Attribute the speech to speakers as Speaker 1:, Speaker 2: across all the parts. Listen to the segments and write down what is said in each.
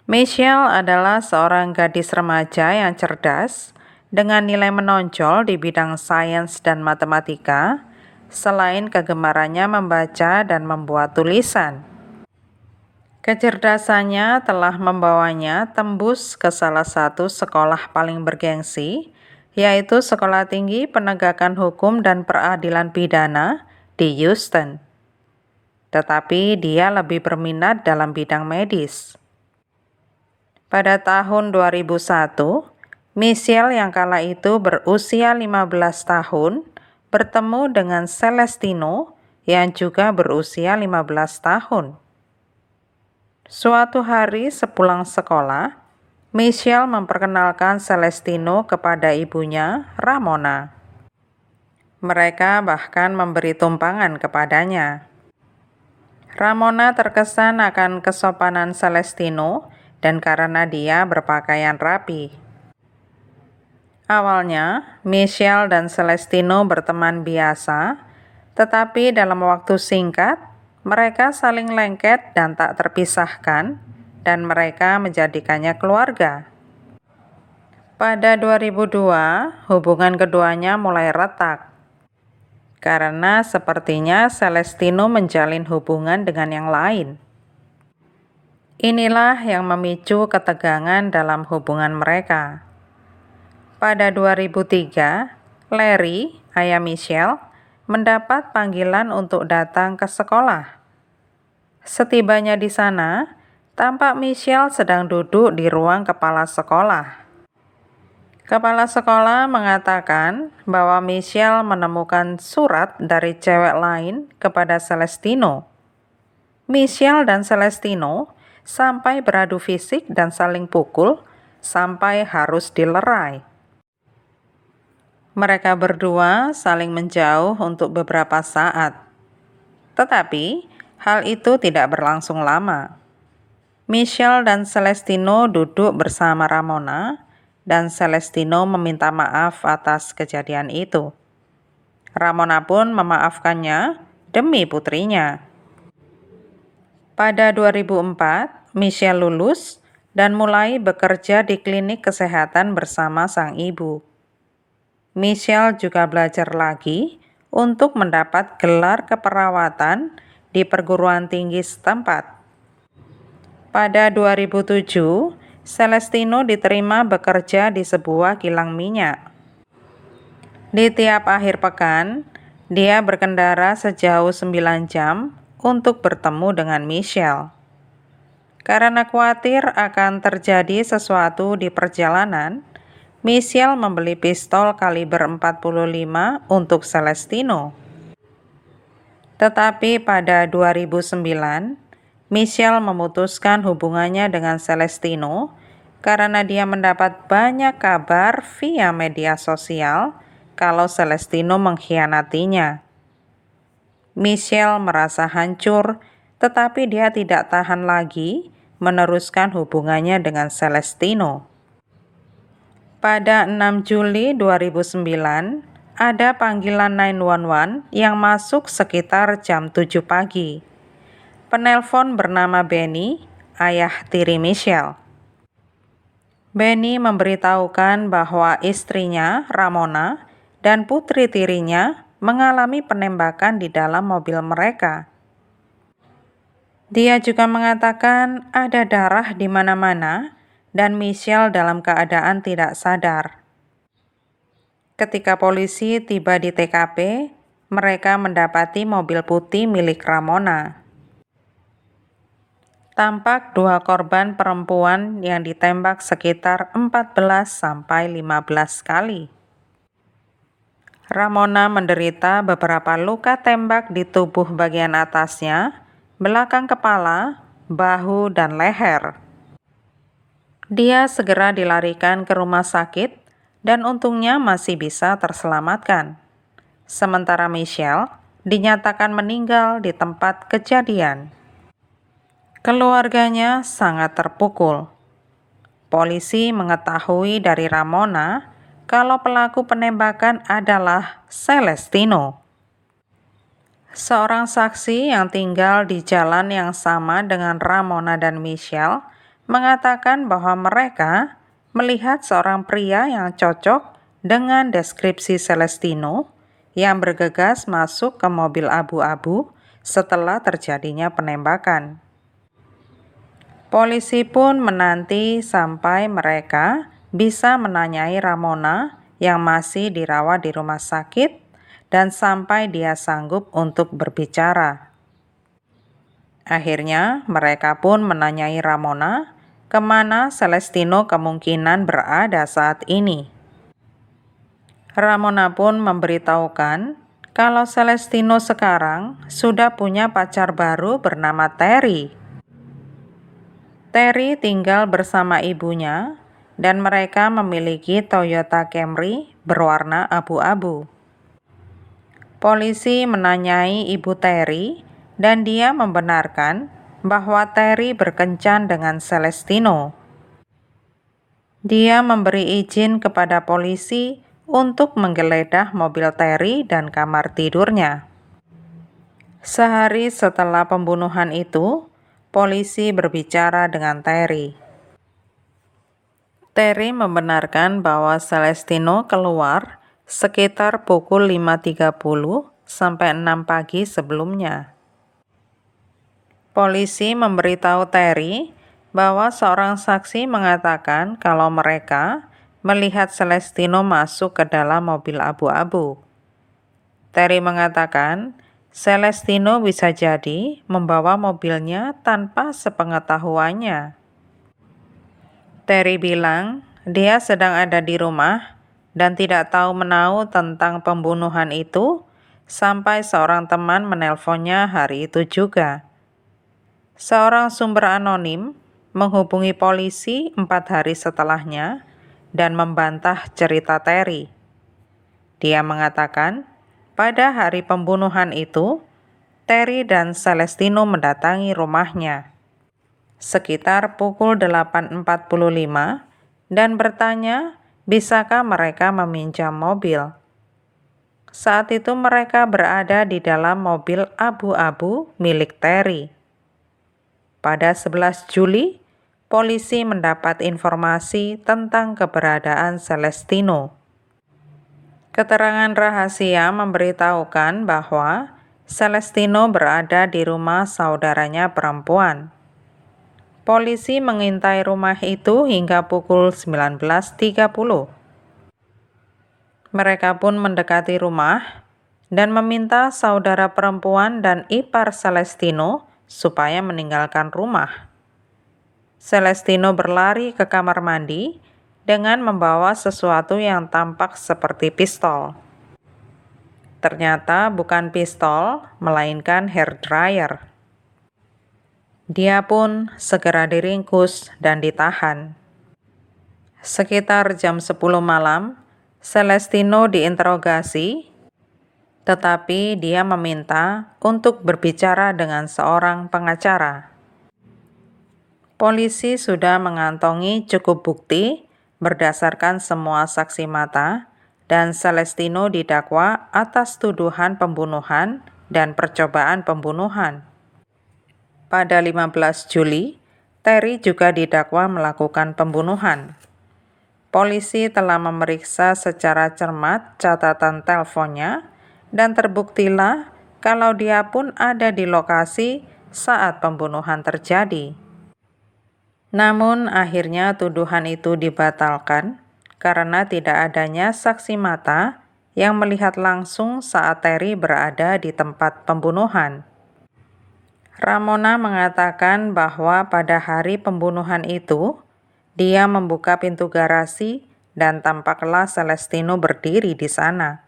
Speaker 1: Michelle adalah seorang gadis remaja yang cerdas dengan nilai menonjol di bidang sains dan matematika, selain kegemarannya membaca dan membuat tulisan. Kecerdasannya telah membawanya tembus ke salah satu sekolah paling bergengsi, yaitu Sekolah Tinggi Penegakan Hukum dan Peradilan Pidana di Houston. Tetapi dia lebih berminat dalam bidang medis. Pada tahun 2001, Michelle yang kala itu berusia 15 tahun bertemu dengan Celestino yang juga berusia 15 tahun. Suatu hari sepulang sekolah, Michelle memperkenalkan Celestino kepada ibunya, Ramona. Mereka bahkan memberi tumpangan kepadanya. Ramona terkesan akan kesopanan Celestino dan karena dia berpakaian rapi. Awalnya, Michelle dan Celestino berteman biasa, tetapi dalam waktu singkat, mereka saling lengket dan tak terpisahkan, dan mereka menjadikannya keluarga. Pada 2002, hubungan keduanya mulai retak, karena sepertinya Celestino menjalin hubungan dengan yang lain. Inilah yang memicu ketegangan dalam hubungan mereka. Pada 2003, Larry, ayah Michelle, mendapat panggilan untuk datang ke sekolah. Setibanya di sana, tampak Michelle sedang duduk di ruang kepala sekolah. Kepala sekolah mengatakan bahwa Michelle menemukan surat dari cewek lain kepada Celestino. Michelle dan Celestino sampai beradu fisik dan saling pukul sampai harus dilerai. Mereka berdua saling menjauh untuk beberapa saat. Tetapi, hal itu tidak berlangsung lama. Michelle dan Celestino duduk bersama Ramona, dan Celestino meminta maaf atas kejadian itu. Ramona pun memaafkannya demi putrinya. Pada 2004, Michelle lulus dan mulai bekerja di klinik kesehatan bersama sang ibu. Michelle juga belajar lagi untuk mendapat gelar keperawatan di perguruan tinggi setempat. Pada 2007, Celestino diterima bekerja di sebuah kilang minyak. Di tiap akhir pekan, dia berkendara sejauh 9 jam untuk bertemu dengan Michelle. Karena khawatir akan terjadi sesuatu di perjalanan, Michelle membeli pistol kaliber 45 untuk Celestino. Tetapi pada 2009, Michelle memutuskan hubungannya dengan Celestino karena dia mendapat banyak kabar via media sosial kalau Celestino mengkhianatinya. Michelle merasa hancur, tetapi dia tidak tahan lagi meneruskan hubungannya dengan Celestino. Pada 6 Juli 2009, ada panggilan 911 yang masuk sekitar jam 7 pagi. Penelpon bernama Benny, ayah tiri Michelle. Benny memberitahukan bahwa istrinya, Ramona, dan putri tirinya mengalami penembakan di dalam mobil mereka. Dia juga mengatakan ada darah di mana-mana dan Michelle dalam keadaan tidak sadar. Ketika polisi tiba di TKP, mereka mendapati mobil putih milik Ramona. Tampak dua korban perempuan yang ditembak sekitar 14-15 kali. Ramona menderita beberapa luka tembak di tubuh bagian atasnya, belakang kepala, bahu, dan leher. Dia segera dilarikan ke rumah sakit dan untungnya masih bisa terselamatkan. Sementara Michelle dinyatakan meninggal di tempat kejadian. Keluarganya sangat terpukul. Polisi mengetahui dari Ramona kalau pelaku penembakan adalah Celestino. Seorang saksi yang tinggal di jalan yang sama dengan Ramona dan Michelle mengatakan bahwa mereka melihat seorang pria yang cocok dengan deskripsi Celestino yang bergegas masuk ke mobil abu-abu setelah terjadinya penembakan. Polisi pun menanti sampai mereka bisa menanyai Ramona yang masih dirawat di rumah sakit dan sampai dia sanggup untuk berbicara. Akhirnya mereka pun menanyai Ramona kemana Celestino kemungkinan berada saat ini. Ramona pun memberitahukan kalau Celestino sekarang sudah punya pacar baru bernama Terry. Terry tinggal bersama ibunya dan mereka memiliki Toyota Camry berwarna abu-abu. Polisi menanyai ibu Terry dan dia membenarkan bahwa Terry berkencan dengan Celestino. Dia memberi izin kepada polisi untuk menggeledah mobil Terry dan kamar tidurnya. Sehari setelah pembunuhan itu, polisi berbicara dengan Terry. Terry membenarkan bahwa Celestino keluar sekitar pukul 5.30 sampai 6 pagi sebelumnya. Polisi memberitahu Terry bahwa seorang saksi mengatakan kalau mereka melihat Celestino masuk ke dalam mobil abu-abu. Terry mengatakan Celestino bisa jadi membawa mobilnya tanpa sepengetahuannya. Terry bilang dia sedang ada di rumah dan tidak tahu menahu tentang pembunuhan itu sampai seorang teman menelponnya hari itu juga. Seorang sumber anonim menghubungi polisi 4 hari setelahnya dan membantah cerita Terry. Dia mengatakan pada hari pembunuhan itu, Terry dan Celestino mendatangi rumahnya sekitar pukul 8.45 dan bertanya bisakah mereka meminjam mobil. Saat itu mereka berada di dalam mobil abu-abu milik Terry. Pada 11 Juli, polisi mendapat informasi tentang keberadaan Celestino. Keterangan rahasia memberitahukan bahwa Celestino berada di rumah saudaranya perempuan. Polisi mengintai rumah itu hingga pukul 19.30. Mereka pun mendekati rumah dan meminta saudara perempuan dan ipar Celestino supaya meninggalkan rumah. Celestino berlari ke kamar mandi dengan membawa sesuatu yang tampak seperti pistol. Ternyata bukan pistol, melainkan hair dryer. Dia pun segera diringkus dan ditahan. Sekitar jam 10 malam, Celestino diinterogasi, tetapi dia meminta untuk berbicara dengan seorang pengacara. Polisi sudah mengantongi cukup bukti berdasarkan semua saksi mata dan Celestino didakwa atas tuduhan pembunuhan dan percobaan pembunuhan. Pada 15 Juli, Terry juga didakwa melakukan pembunuhan. Polisi telah memeriksa secara cermat catatan teleponnya dan terbuktilah kalau dia pun ada di lokasi saat pembunuhan terjadi. Namun akhirnya tuduhan itu dibatalkan karena tidak adanya saksi mata yang melihat langsung saat Terry berada di tempat pembunuhan. Ramona mengatakan bahwa pada hari pembunuhan itu, dia membuka pintu garasi dan tampaklah Celestino berdiri di sana.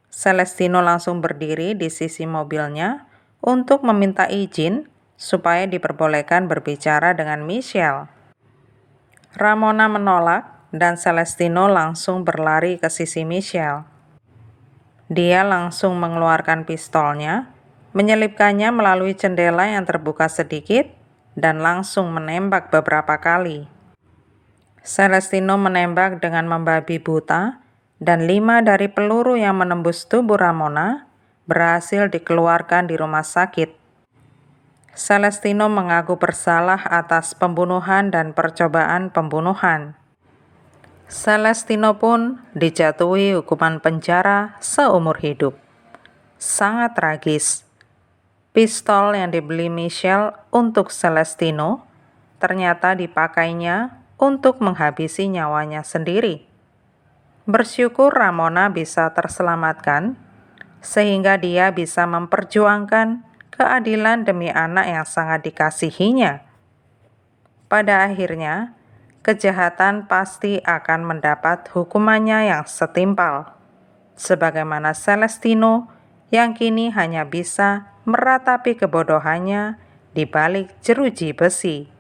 Speaker 1: Celestino langsung berdiri di sisi mobilnya untuk meminta izin supaya diperbolehkan berbicara dengan Michelle. Ramona menolak dan Celestino langsung berlari ke sisi Michelle. Dia langsung mengeluarkan pistolnya, menyelipkannya melalui jendela yang terbuka sedikit, dan langsung menembak beberapa kali. Celestino menembak dengan membabi buta, dan 5 dari peluru yang menembus tubuh Ramona berhasil dikeluarkan di rumah sakit. Celestino mengaku bersalah atas pembunuhan dan percobaan pembunuhan. Celestino pun dijatuhi hukuman penjara seumur hidup. Sangat tragis. Pistol yang dibeli Michelle untuk Celestino ternyata dipakainya untuk menghabisi nyawanya sendiri. Bersyukur Ramona bisa terselamatkan, sehingga dia bisa memperjuangkan keadilan demi anak yang sangat dikasihinya. Pada akhirnya, kejahatan pasti akan mendapat hukumannya yang setimpal, sebagaimana Celestino yang kini hanya bisa meratapi kebodohannya di balik jeruji besi.